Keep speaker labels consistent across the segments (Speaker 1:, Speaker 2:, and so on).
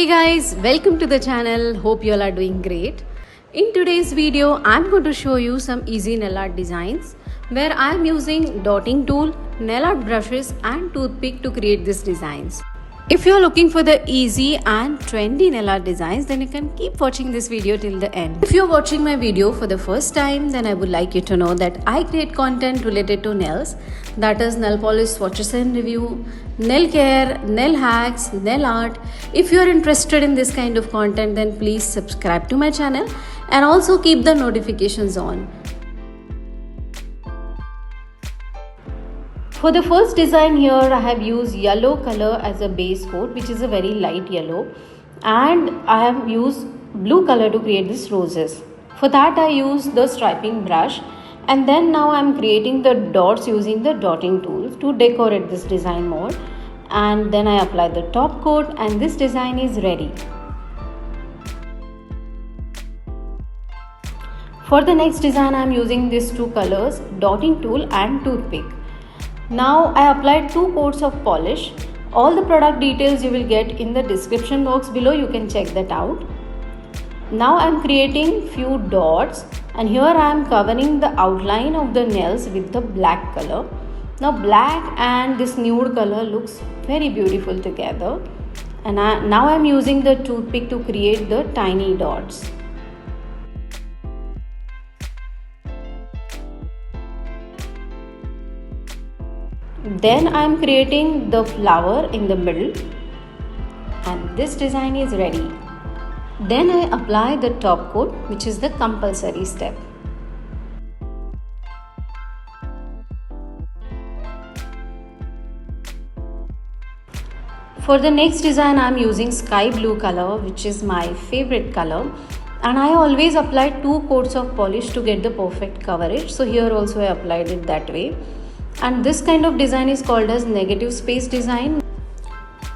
Speaker 1: Guys, welcome to the channel. Hope you all are doing great. In today's video, I'm going to show you some easy nail art designs where I'm using dotting tool, nail art brushes and toothpick to create these designs. If you're looking for the easy and trendy nail art designs, then you can keep watching this video till the end. If you're watching my video for the first time, then I would like you to know that I create content related to nails, that is nail polish swatches and review, nail care, nail hacks, nail art. If you're interested in this kind of content, then please subscribe to my channel and also keep the notifications on. For the first design here, I have used yellow color as a base coat, which is a very light yellow, and I have used blue color to create these roses. For that I used the striping brush, and then now I am creating the dots using the dotting tool to decorate this design more, and then I apply the top coat and this design is ready. For the next design I am using these two colors, dotting tool and toothpick. Now I applied 2 coats of polish. All the product details you will get in the description box below, you can check that out. Now I am creating few dots, and here I am covering the outline of the nails with the black color. Now black and this nude color looks very beautiful together, and now I am using the toothpick to create the tiny dots. Then I am creating the flower in the middle, and this design is ready. Then I apply the top coat, which is the compulsory step. For the next design I am using sky blue color, which is my favorite color, and I always apply 2 coats of polish to get the perfect coverage. So here also I applied it that way. And this kind of design is called as negative space design.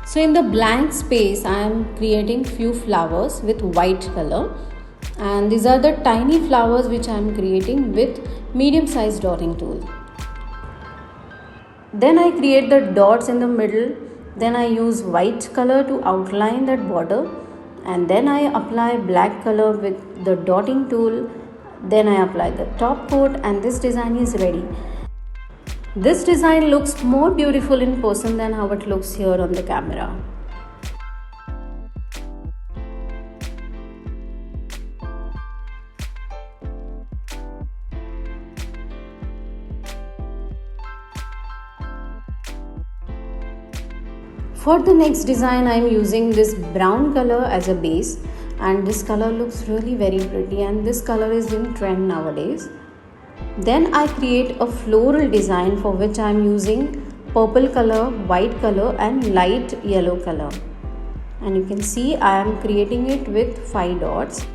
Speaker 1: So in the blank space I am creating few flowers with white color, and these are the tiny flowers which I am creating with medium sized dotting tool. Then I create the dots in the middle. Then I use white color to outline that border, and then I apply black color with the dotting tool. Then I apply the top coat and this design is ready. This design looks more beautiful in person than how it looks here on the camera. For the next design I am using this brown color as a base, and this color looks really very pretty, and this color is in trend nowadays. Then I create a floral design for which I am using purple color, white color and light yellow color. And you can see I am creating it with 5 dots.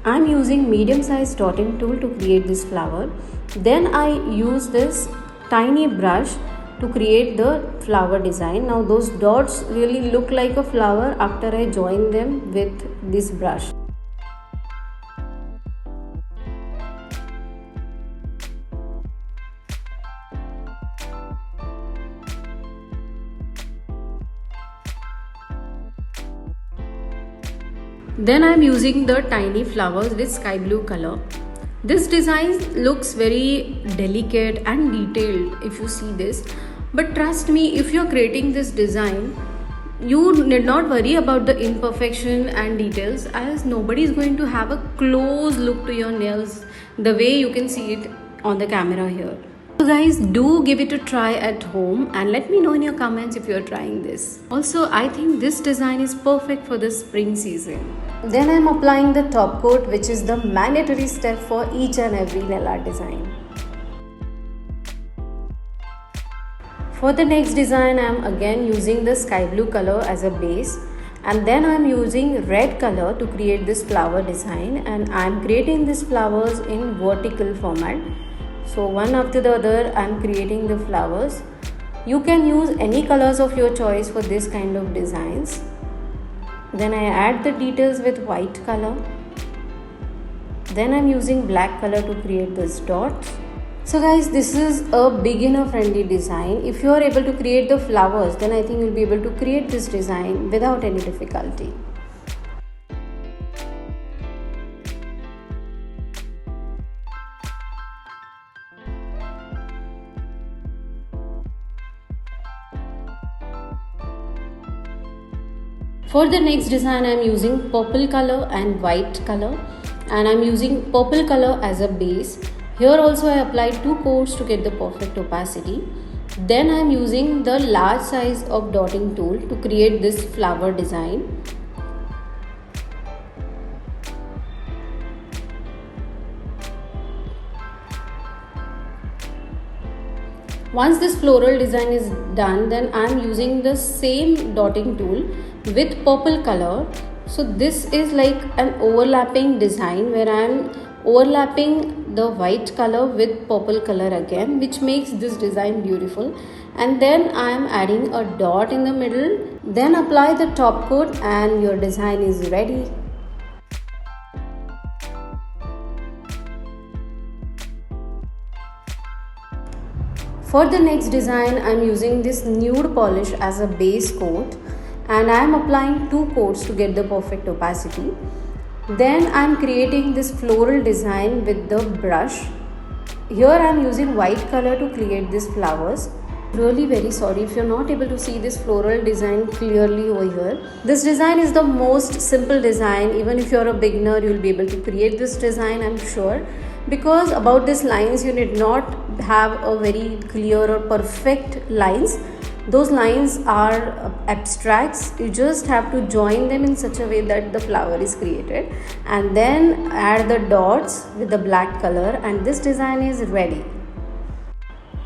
Speaker 1: I am using medium sized dotting tool to create this flower. Then I use this tiny brush to create the flower design. Now those dots really look like a flower after I join them with this brush. Then I am using the tiny flowers with sky blue color. This design looks very delicate and detailed if you see this. But trust me, if you are creating this design, you need not worry about the imperfection and details, as nobody is going to have a close look to your nails the way you can see it on the camera here. So guys, do give it a try at home and let me know in your comments if you are trying this. Also, I think this design is perfect for the spring season. Then I am applying the top coat, which is the mandatory step for each and every nail art design. For the next design I am again using the sky blue color as a base, and then I am using red color to create this flower design, and I am creating these flowers in vertical format. So one after the other I am creating the flowers. You can use any colors of your choice for this kind of designs. Then I add the details with white color. Then I am using black color to create these dots. So guys, this is a beginner friendly design. If you are able to create the flowers, then I think you'll be able to create this design without any difficulty. For the next design, I am using purple color and white color, and I am using purple color as a base. Here also I applied 2 coats to get the perfect opacity. Then I am using the large size of dotting tool to create this flower design. Once this floral design is done, then I am using the same dotting tool with purple color. So this is like an overlapping design where I am overlapping the white color with purple color again, which makes this design beautiful. And then I am adding a dot in the middle. Then apply the top coat and your design is ready. For the next design, I am using this nude polish as a base coat, and I am applying 2 coats to get the perfect opacity. Then I am creating this floral design with the brush. Here I am using white color to create these flowers. Really very sorry if you are not able to see this floral design clearly over here. This design is the most simple design. Even if you are a beginner, you will be able to create this design, I am sure. Because about these lines, you need not have a very clear or perfect lines. Those lines are abstracts. You just have to join them in such a way that the flower is created, and then add the dots with the black color, and this design is ready.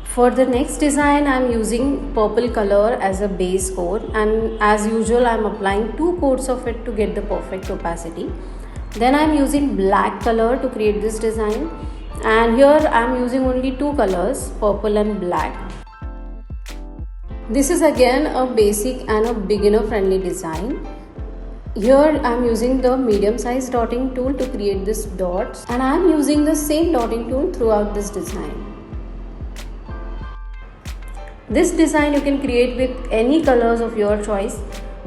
Speaker 1: For the next design, I am using purple color as a base coat, and as usual I am applying 2 coats of it to get the perfect opacity. Then I am using black color to create this design, and here I am using only 2 colors, purple and black. This is again a basic and a beginner friendly design. Here I am using the medium size dotting tool to create this dots, and I am using the same dotting tool throughout this design. This design you can create with any colors of your choice,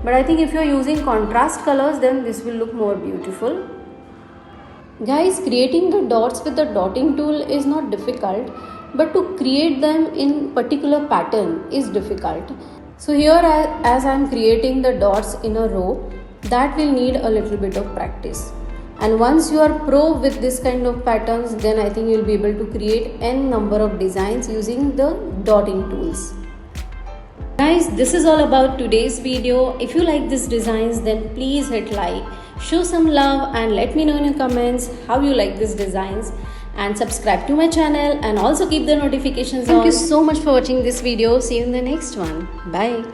Speaker 1: but I think if you are using contrast colors, then this will look more beautiful. Guys, creating the dots with the dotting tool is not difficult, but to create them in particular pattern is difficult. So here as I am creating the dots in a row, that will need a little bit of practice. And once you are pro with this kind of patterns, then I think you will be able to create n number of designs using the dotting tools. Guys, this is all about today's video. If you like these designs, then please hit like, show some love, and let me know in your comments how you like these designs, and subscribe to my channel and also keep the notifications on. Thank you so much for watching this video. See you in the next one. Bye.